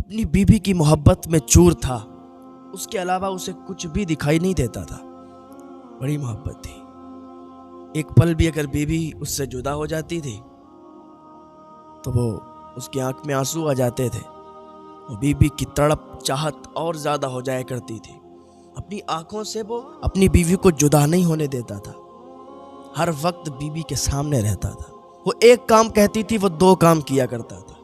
अपनी बीवी की मोहब्बत में चूर था। उसके अलावा उसे कुछ भी दिखाई नहीं देता था। बड़ी मोहब्बत थी। एक पल भी अगर बीवी उससे जुदा हो जाती थी तो वो उसकी आंख में आंसू आ जाते थे। वो बीवी की तड़प चाहत और ज्यादा हो जाया करती थी। अपनी आंखों से वो अपनी बीवी को जुदा नहीं होने देता था। हर वक्त बीवी के सामने रहता था। वो एक काम कहती थी, वो दो काम किया करता था।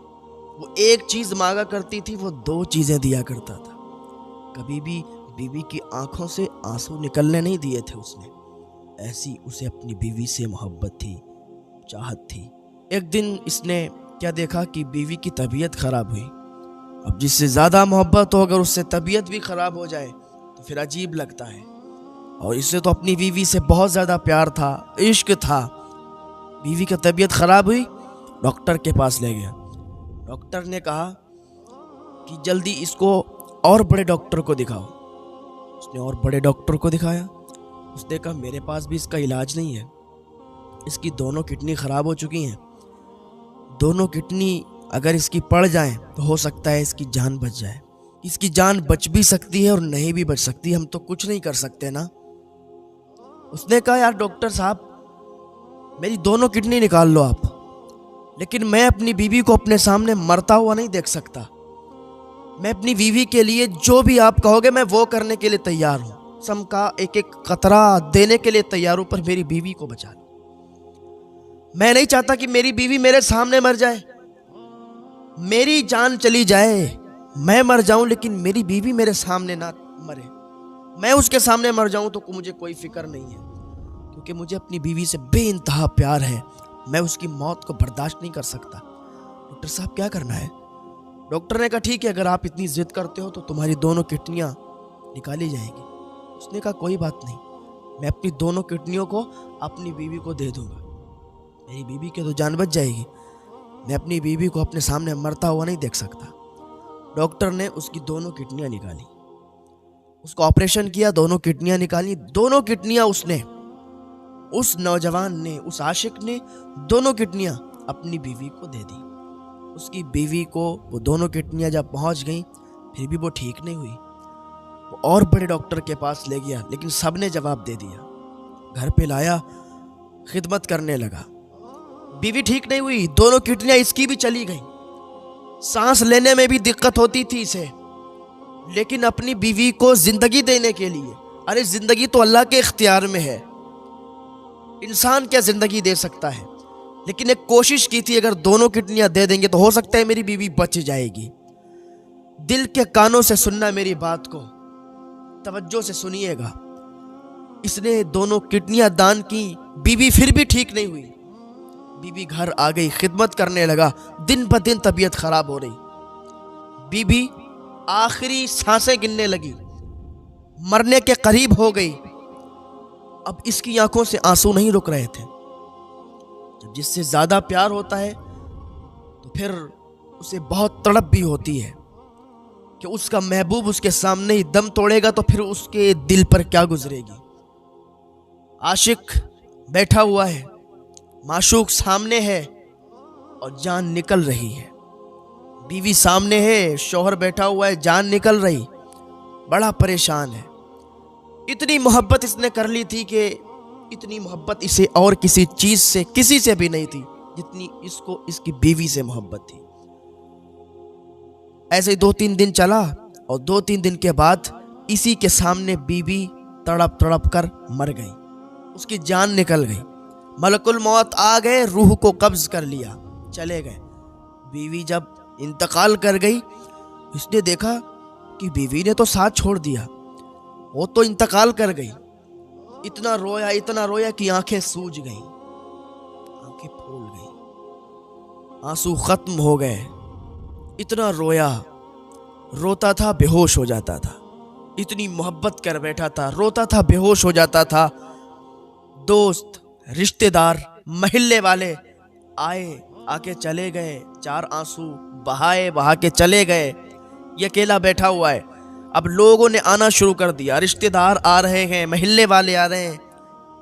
वो एक चीज मांगा करती थी, वो दो चीजें दिया करता था। कभी भी बीवी की आंखों से आंसू निकलने नहीं दिए थे उसने। ऐसी उसे अपनी बीवी से मोहब्बत थी, चाहत थी। एक दिन इसने क्या देखा कि बीवी की तबीयत खराब हुई। अब जिससे ज्यादा मोहब्बत हो, अगर उससे तबीयत भी खराब हो जाए तो फिर अजीब लगता है। और इससे तो अपनी बीवी से बहुत ज्यादा प्यार था, इश्क था। बीवी की तबीयत खराब हुई, डॉक्टर के पास ले गया। डॉक्टर ने कहा कि जल्दी इसको और बड़े डॉक्टर को दिखाओ। उसने और बड़े डॉक्टर को दिखाया। उसने कहा मेरे पास भी इसका इलाज नहीं है। इसकी दोनों किडनी खराब हो चुकी हैं। दोनों किडनी अगर इसकी पड़ जाए तो हो सकता है इसकी जान बच जाए। इसकी जान बच भी सकती है और नहीं भी बच सकती। हम तो कुछ नहीं कर सकते ना। उसने कहा यार डॉक्टर साहब, मेरी दोनों किडनी निकाल लो आप, लेकिन मैं अपनी बीवी को अपने सामने मरता हुआ नहीं देख सकता। मैं अपनी बीवी के लिए जो भी आप कहोगे मैं वो करने के लिए तैयार हूं। सम का एक एक कतरा देने के लिए तैयार हूं, पर मेरी बीवी को बचा लो। मैं नहीं चाहता कि मेरी बीवी मेरे सामने मर जाए। मेरी जान चली जाए, मैं मर जाऊं, लेकिन मेरी बीवी मेरे सामने ना मरे। मैं उसके सामने मर जाऊं तो मुझे कोई फिक्र नहीं है, क्योंकि मुझे अपनी बीवी से बेइंतहा प्यार है। मैं उसकी मौत को बर्दाश्त नहीं कर सकता। डॉक्टर साहब क्या करना है? डॉक्टर ने कहा ठीक है, अगर आप इतनी जिद करते हो तो तुम्हारी दोनों किडनियां निकाली जाएंगी। उसने कहा कोई बात नहीं, मैं अपनी दोनों किडनियों को अपनी बीवी को दे दूंगा। मेरी बीवी की तो जान बच जाएगी। मैं अपनी बीवी को अपने सामने मरता हुआ नहीं देख सकता। डॉक्टर ने उसकी दोनों किडनियां निकाली, उसको ऑपरेशन किया, दोनों किडनियां निकाली। दोनों किडनियां उसने, उस नौजवान ने, उस आशिक ने दोनों किडनियां अपनी बीवी को दे दी। उसकी बीवी को वो दोनों किडनियां जब पहुंच गई, फिर भी वो ठीक नहीं हुई। वो और बड़े डॉक्टर के पास ले गया, लेकिन सबने जवाब दे दिया। घर पे लाया, खिदमत करने लगा। बीवी ठीक नहीं हुई, दोनों किडनियां इसकी भी चली गई। सांस लेने में भी दिक्कत होती थी इसे, लेकिन अपनी बीवी को जिंदगी देने के लिए, अरे जिंदगी तो अल्लाह के इख्तियार में है। इंसान क्या जिंदगी दे सकता है, लेकिन एक कोशिश की थी, अगर दोनों किडनियां दे देंगे तो हो सकता है मेरी बीवी बच जाएगी। दिल के कानों से सुनना मेरी बात को, तवज्जो से सुनिएगा। इसने दोनों किडनियां दान की, बीवी फिर भी ठीक नहीं हुई। बीवी घर आ गई, खिदमत करने लगा। दिन ब दिन तबीयत खराब हो रही। बीवी आखिरी सांसें गिनने लगी, मरने के करीब हो गई। अब इसकी आंखों से आंसू नहीं रुक रहे थे। जब जिससे ज्यादा प्यार होता है तो फिर उसे बहुत तड़प भी होती है कि उसका महबूब उसके सामने ही दम तोड़ेगा तो फिर उसके दिल पर क्या गुजरेगी। आशिक बैठा हुआ है, माशूक सामने है और जान निकल रही है। बीवी सामने है, शौहर बैठा हुआ है, जान निकल रही। बड़ा परेशान है। इतनी मोहब्बत इसने कर ली थी कि इतनी मोहब्बत इसे और किसी चीज से, किसी से भी नहीं थी जितनी इसको इसकी बीवी से मोहब्बत थी। ऐसे ही 2-3 दिन चला और 2-3 दिन के बाद इसी के सामने बीवी तड़प तड़प कर मर गई। उसकी जान निकल गई। मलकुल मौत आ गए, रूह को कब्ज कर लिया, चले गए। बीवी जब इंतकाल कर गई, इसने देखा कि बीवी ने तो साथ छोड़ दिया, वो तो इंतकाल कर गई। इतना रोया कि आंखें सूज गईं, आंखें फूल गईं, आंसू खत्म हो गए। इतना रोया, रोता था बेहोश हो जाता था। इतनी मोहब्बत कर बैठा था, रोता था बेहोश हो जाता था। दोस्त, रिश्तेदार, महल्ले वाले आए, आके चले गए, 4 आंसू बहाए, बहा के चले गए। ये अकेला बैठा हुआ है। अब लोगों ने आना शुरू कर दिया, रिश्तेदार आ रहे हैं, महल्ले वाले आ रहे हैं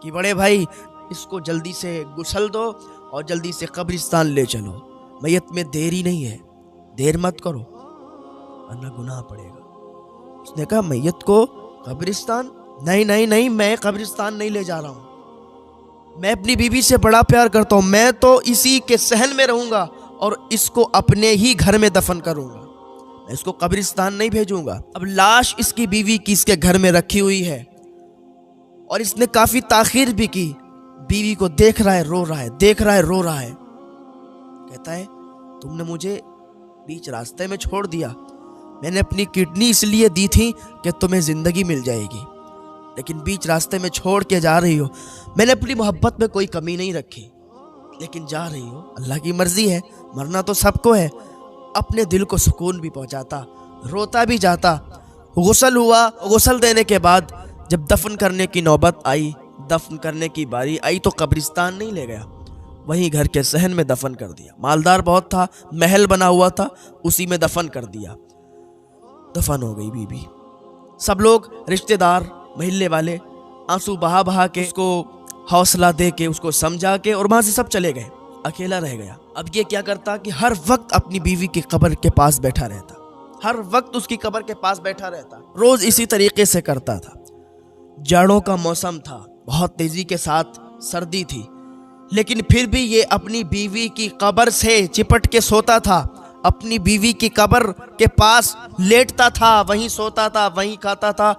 कि बड़े भाई इसको जल्दी से गुसल दो और जल्दी से कब्रिस्तान ले चलो। मैयत में देरी नहीं है, देर मत करो। वरना गुनाह पड़ेगा। उसने कहा मैयत को कब्रिस्तान? नहीं नहीं नहीं, मैं कब्रिस्तान नहीं ले जा रहा हूँ। मैं अपनी बीवी से बड़ा प्यार करता हूँ, मैं तो इसी के सहन में रहूंगा और इसको अपने ही घर में दफन करूंगा, मैं इसको कब्रिस्तान नहीं भेजूंगा। अब लाश इसकी बीवी की इसके घर में रखी हुई है और इसने काफी ताखीर भी की। बीवी को देख रहा है, रो रहा है, देख रहा है, रो रहा है। कहता है तुमने मुझे बीच रास्ते में छोड़ दिया। मैंने अपनी किडनी इसलिए दी थी कि तुम्हें जिंदगी मिल जाएगी, लेकिन बीच रास्ते में छोड़ के जा रही हो। मैंने अपनी मोहब्बत में कोई कमी नहीं रखी, लेकिन जा रही हो, अल्लाह की मर्जी है, मरना तो सबको है। अपने दिल को सुकून भी पहुंचाता, रोता भी जाता। गुस्ल हुआ, गुस्ल देने के बाद जब दफन करने की नौबत आई, दफन करने की बारी आई, तो कब्रिस्तान नहीं ले गया, वहीं घर के सहन में दफन कर दिया। मालदार बहुत था, महल बना हुआ था, उसी में दफन कर दिया। दफन हो गई बीबी। सब लोग, रिश्तेदार, महल्ले वाले आंसू बहा बहा के उसको हौसला दे के, उसको समझा के, और वहां से सब चले गए, अकेला रह गया। अब ये क्या करता कि हर वक्त अपनी बीवी की कब्र के पास बैठा रहता, हर वक्त उसकी कब्र के पास बैठा रहता, रोज इसी तरीके से करता था। जाड़ों का मौसम था, बहुत तेजी के साथ सर्दी थी, लेकिन फिर भी ये अपनी बीवी की कब्र से चिपट के सोता था, अपनी बीवी की कब्र के पास लेटता था, वहीं सोता था, वहीं खाता था।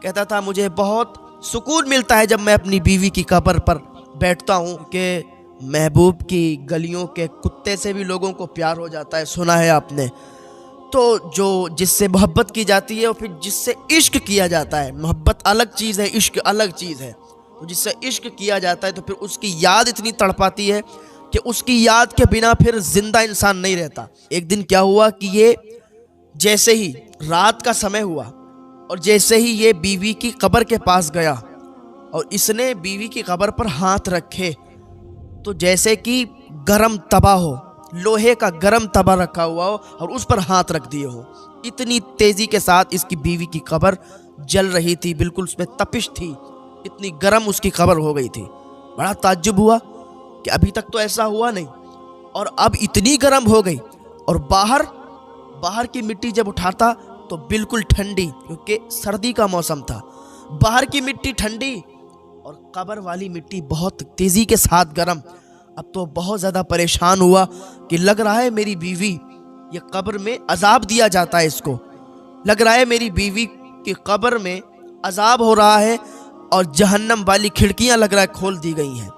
कहता था मुझे बहुत सुकून मिलता है जब मैं अपनी बीवी की कब्र पर बैठता हूँ कि महबूब की गलियों के कुत्ते से भी लोगों को प्यार हो जाता है, सुना है आपने। तो जो जिससे मोहब्बत की जाती है और फिर जिससे इश्क किया जाता है, मोहब्बत अलग चीज़ है, इश्क अलग चीज़ है। तो जिससे इश्क किया जाता है तो फिर उसकी याद इतनी तड़पाती है कि उसकी याद के बिना फिर जिंदा इंसान नहीं रहता। एक दिन क्या हुआ कि ये जैसे ही रात का समय हुआ और जैसे ही ये बीवी की कब्र के पास गया और इसने बीवी की कब्र पर हाथ रखे, तो जैसे कि गरम तवा हो, लोहे का गरम तवा रखा हुआ हो और उस पर हाथ रख दिए हो। इतनी तेजी के साथ इसकी बीवी की कब्र जल रही थी, बिल्कुल उसमें तपिश थी, इतनी गरम उसकी कब्र हो गई थी। बड़ा ताज्जुब हुआ कि अभी तक तो ऐसा हुआ नहीं और अब इतनी गर्म हो गई। और बाहर की मिट्टी जब उठाता तो बिल्कुल ठंडी, क्योंकि सर्दी का मौसम था। बाहर की मिट्टी ठंडी और कब्र वाली मिट्टी बहुत तेजी के साथ गर्म। अब तो बहुत ज़्यादा परेशान हुआ कि लग रहा है मेरी बीवी, ये कब्र में अजाब दिया जाता है इसको, लग रहा है मेरी बीवी की कब्र में अजाब हो रहा है और जहन्नम वाली खिड़कियां लग रहा है खोल दी गई हैं।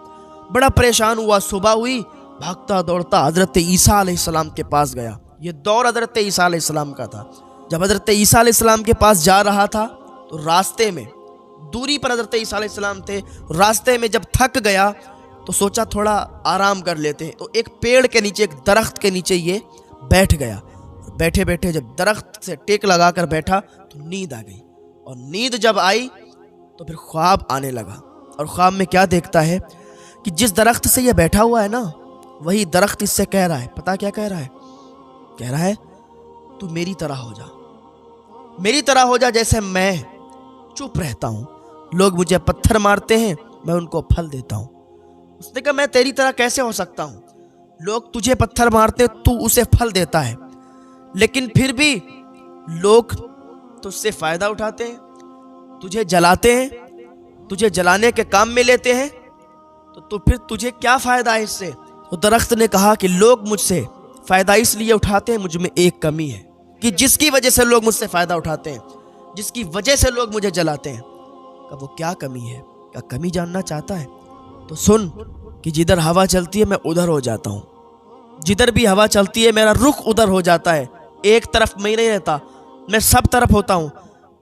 बड़ा परेशान हुआ। सुबह हुई, भागता दौड़ता हज़रत ईसा अलैहिस्सलाम के पास गया। ये दौर हज़रत ईसा अलैहिस्सलाम का था। जब हज़रत ईसा अलैहिस्सलाम के पास जा रहा था तो रास्ते में, दूरी पर हज़रत ईसा अलैहिस्सलाम थे, रास्ते में जब थक गया तो सोचा थोड़ा आराम कर लेते हैं, तो एक पेड़ के नीचे, एक दरख्त के नीचे ये बैठ गया। बैठे बैठे जब दरख्त से टेक लगा कर बैठा तो नींद आ गई, और नींद जब आई तो फिर ख्वाब आने लगा। और ख्वाब में क्या देखता है कि जिस दरख्त से ये बैठा हुआ है ना, वही दरख्त इससे कह रहा है, पता क्या कह रहा है? कह रहा है तू मेरी तरह हो जा, मेरी तरह हो जा जैसे मैं चुप रहता हूँ, लोग मुझे पत्थर मारते हैं, मैं उनको फल देता हूँ। उसने कहा मैं तेरी तरह कैसे हो सकता हूँ? लोग तुझे पत्थर मारते, तू उसे फल देता है, लेकिन फिर भी लोग तुझसे फायदा उठाते हैं, तुझे जलाते हैं, तुझे जलाने के काम में लेते हैं, तो फिर तुझे क्या फायदा है इससे? तो दरख्त ने कहा कि लोग मुझसे फायदा इसलिए उठाते हैं, मुझ में एक कमी है कि जिसकी वजह से लोग मुझसे फायदा उठाते हैं, जिसकी वजह से लोग मुझे जलाते हैं। का वो क्या कमी है? क्या कमी जानना चाहता है? तो सुन कि जिधर हवा चलती है मैं उधर हो जाता हूँ, जिधर भी हवा चलती है मेरा रुख उधर हो जाता है, एक तरफ मैं नहीं रहता, मैं सब तरफ होता हूँ।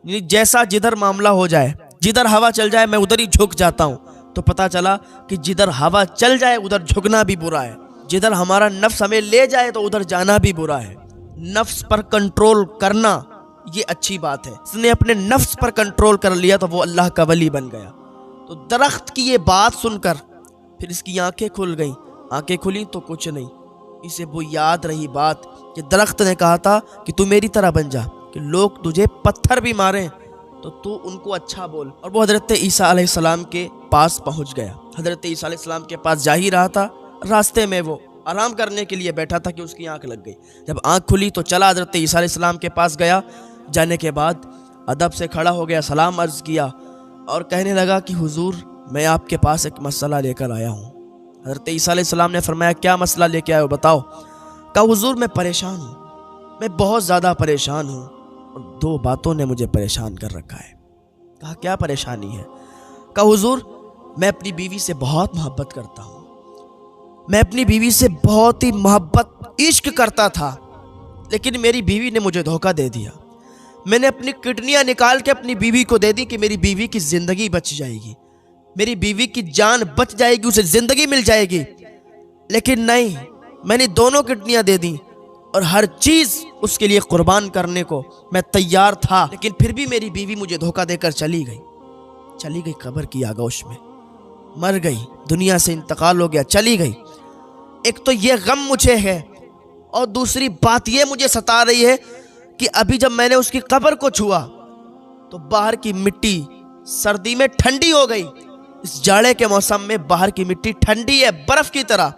जैसा जिधर मामला हो जाए, जिधर हवा चल जाए मैं उधर ही झुक जाता हूँ। तो पता चला कि जिधर हवा चल जाए उधर झुकना भी बुरा है, जिधर हमारा नफ्स हमें ले जाए तो उधर जाना भी बुरा है। नफ्स पर कंट्रोल करना ये अच्छी बात है। इसने अपने नफ्स पर कंट्रोल कर लिया तो वो अल्लाह का वली बन गया। तो दरख्त की ये बात सुनकर फिर इसकी आंखें खुल गईं। आंखें खुली तो कुछ नहीं, इसे वो याद रही बात कि दरख्त ने कहा था कि तू मेरी तरह बन जा, कि लोग तुझे पत्थर भी मारें तो तू उनको अच्छा बोल। और वो हज़रत ईसा अलैहिस्सलाम के पास पहुंच गया। हज़रत ईसा अलैहिस्सलाम के पास जा ही रहा था, रास्ते में वो आराम करने के लिए बैठा था कि उसकी आंख लग गई। जब आंख खुली तो चला हज़रत ईसा अलैहिस्सलाम के पास गया। जाने के बाद अदब से खड़ा हो गया, सलाम अर्ज़ किया और कहने लगा कि हुजूर मैं आपके पास एक मसला लेकर आया हूँ। हज़रत ईसा अलैहिस्सलाम ने फरमाया क्या मसला लेके आए हो बताओ। कहा हुजूर मैं परेशान हूँ, मैं बहुत ज़्यादा परेशान हूँ और दो बातों ने मुझे परेशान कर रखा है। कहा क्या परेशानी है। कहा हुजूर मैं अपनी बीवी से बहुत मोहब्बत करता हूँ, मैं अपनी बीवी से बहुत ही मोहब्बत इश्क करता था, लेकिन मेरी बीवी ने मुझे धोखा दे दिया। मैंने अपनी किडनियां निकाल के अपनी बीवी को दे दी कि मेरी बीवी की ज़िंदगी बच जाएगी, मेरी बीवी की जान बच जाएगी, उसे ज़िंदगी मिल जाएगी। लेकिन नहीं, मैंने दोनों किडनियां दे दी और हर चीज़ उसके लिए कुर्बान करने को मैं तैयार था, लेकिन फिर भी मेरी बीवी मुझे धोखा देकर चली गई कब्र की आगोश में, मर गई, दुनिया से इंतकाल हो गया, चली गई। एक तो ये गम मुझे है और दूसरी बात ये मुझे सता रही है कि अभी जब मैंने उसकी कब्र को छुआ तो बाहर की मिट्टी सर्दी में ठंडी हो गई। इस जाड़े के मौसम में बाहर की मिट्टी ठंडी है बर्फ की तरह,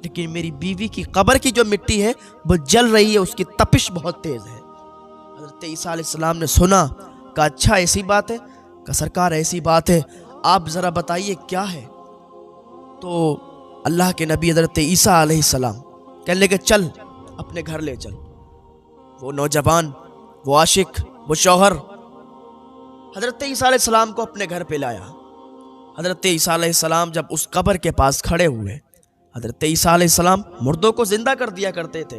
लेकिन मेरी बीवी की कब्र की जो मिट्टी है वो जल रही है, उसकी तपिश बहुत तेज है। हज़रत ईसा अलैहिस्सलाम ने सुना, कहा अच्छा ऐसी बात है। कहा सरकार ऐसी बात है, आप ज़रा बताइए क्या है। तो अल्लाह के नबी हज़रत ईसा अलैहिस्सलाम कहने लगे चल अपने घर ले चल। वो नौजवान, वो आशिक, वो शौहर हज़रत ईसा अलैहिस्सलाम को अपने घर पे लाया। हज़रत ईसा अलैहिस्सलाम जब उस कब्र के पास खड़े हुए, हज़रत ईसा अलैहिस्सलाम मुर्दों को जिंदा कर दिया करते थे।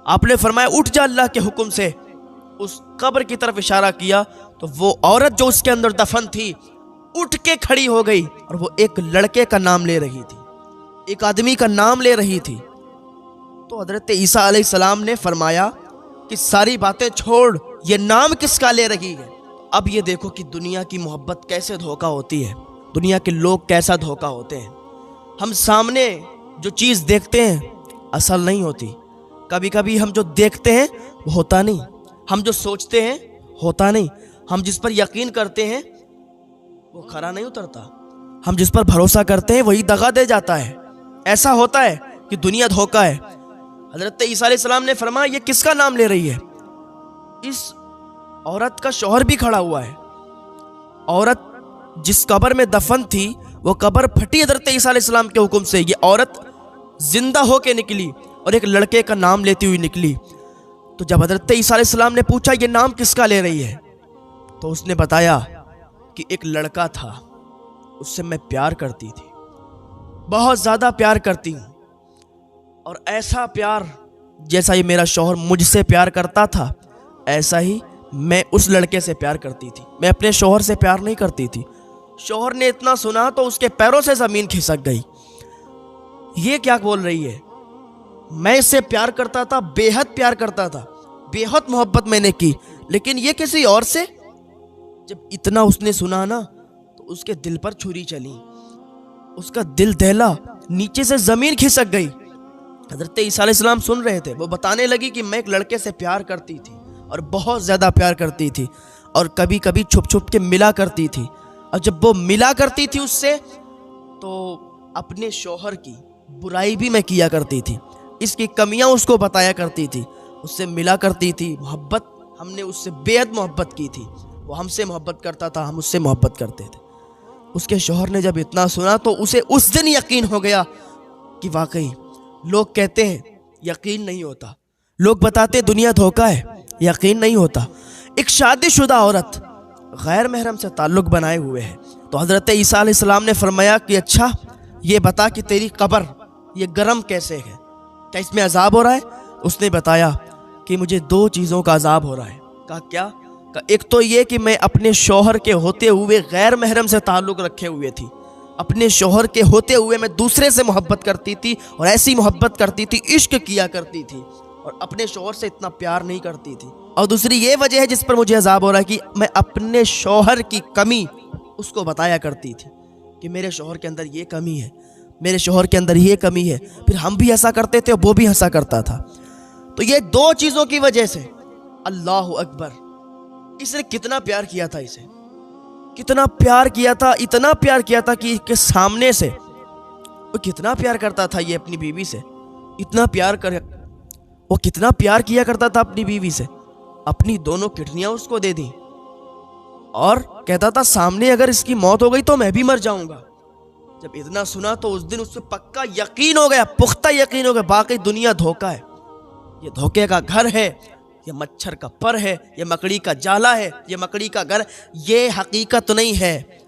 आपने फरमाया उठ जा अल्लाह के हुक्म से। उस कब्र की तरफ इशारा किया तो वो औरत जो उसके अंदर दफन थी उठ के खड़ी हो गई और वो एक लड़के का नाम ले रही थी, एक आदमी का नाम ले रही थी। तो हज़रत ईसा अलैहिस्सलाम ने फरमाया कि सारी बातें छोड़, ये नाम किसका ले रही है। अब ये देखो कि दुनिया की मोहब्बत कैसे धोखा होती है, दुनिया के लोग कैसा धोखा होते हैं। हम सामने जो चीज़ देखते हैं असल नहीं होती, कभी कभी हम जो देखते हैं वो होता नहीं, हम जो सोचते हैं होता नहीं, हम जिस पर यकीन करते हैं वो खरा नहीं उतरता, हम जिस पर भरोसा करते हैं वही दगा दे जाता है। ऐसा होता है कि दुनिया धोखा है। हज़रत ईसा अलैहिस्सलाम ने फरमाया ये किसका नाम ले रही है। इस औरत का शौहर भी खड़ा हुआ है। औरत जिस कब्र में दफन थी वो कब्र फटी हज़रत ईसा अलैहिस्सलाम के हुक्म से। ये औरत जिंदा होके निकली और एक लड़के का नाम लेती हुई निकली। तो जब हज़रत ईसा अलैहिस्सलाम ने पूछा ये नाम किसका ले रही है, तो उसने बताया कि एक लड़का था, उससे मैं प्यार करती थी, बहुत ज़्यादा प्यार करती हूँ, और ऐसा प्यार जैसा ये मेरा शौहर मुझसे प्यार करता था ऐसा ही मैं उस लड़के से प्यार करती थी। मैं अपने शौहर से प्यार नहीं करती थी। शौहर ने इतना सुना तो उसके पैरों से ज़मीन खिसक गई। ये क्या बोल रही है, मैं इससे प्यार करता था, बेहद प्यार करता था, बेहद मोहब्बत मैंने की, लेकिन ये किसी और से। जब इतना उसने सुना ना तो उसके दिल पर छुरी चली, उसका दिल दहला, नीचे से ज़मीन खिसक गई। हज़रत ईसा अलैहिस्सलाम सुन रहे थे। वो बताने लगी कि मैं एक लड़के से प्यार करती थी और बहुत ज़्यादा प्यार करती थी, और कभी कभी छुप छुप के मिला करती थी, और जब वो मिला करती थी उससे तो अपने शौहर की बुराई भी मैं किया करती थी, इसकी कमियां उसको बताया करती थी, उससे मिला करती थी। मोहब्बत हमने उससे बेहद मोहब्बत की थी, वो हमसे मोहब्बत करता था, हम उससे मोहब्बत करते थे। उसके शौहर ने जब इतना सुना तो उसे उस दिन यकीन हो गया कि वाकई लोग कहते हैं यकीन नहीं होता, लोग बताते दुनिया धोखा है, यकीन नहीं होता। एक शादीशुदा औरत गैर महरम से ताल्लुक़ बनाए हुए है। तो हज़रत ईसा अलैहिस्सलाम ने फरमाया कि अच्छा ये बता कि तेरी कब्र ये गर्म कैसे है, क्या इसमें अजाब हो रहा है। उसने बताया कि मुझे दो चीज़ों का अजाब हो रहा है। कहा क्या। कहा एक तो ये कि मैं अपने शौहर के होते हुए गैर महरम से ताल्लुक़ रखे हुए थी, अपने शौहर के होते हुए मैं दूसरे से मोहब्बत करती थी, और ऐसी मोहब्बत करती थी, इश्क किया करती थी, और अपने शौहर से इतना प्यार नहीं करती थी। और दूसरी ये वजह है जिस पर मुझे अजाब हो रहा है कि मैं अपने शौहर की कमी उसको बताया करती थी कि मेरे शौहर के अंदर ये कमी है, मेरे शौहर के अंदर ये कमी है, फिर हम भी ऐसा करते थे और वो भी हंसा करता था। तो ये दो चीज़ों की वजह से अल्लाह अकबर, इसने कितना प्यार किया था, इसे कितना प्यार किया था, इतना प्यार किया था कि इसके सामने से वो कितना प्यार करता था ये अपनी बीवी से, इतना प्यार कर, वो कितना प्यार किया करता था अपनी बीवी से। अपनी दोनों किडनियां उसको दे दी और कहता था सामने अगर इसकी मौत हो गई तो मैं भी मर जाऊंगा। जब इतना सुना तो उस दिन उससे पक्का यकीन हो गया, पुख्ता यकीन हो गया, बाकी दुनिया धोखा है, ये धोखे का घर है, ये मच्छर का पर है, ये मकड़ी का जाला है, ये मकड़ी का घर, ये हकीकत नहीं है।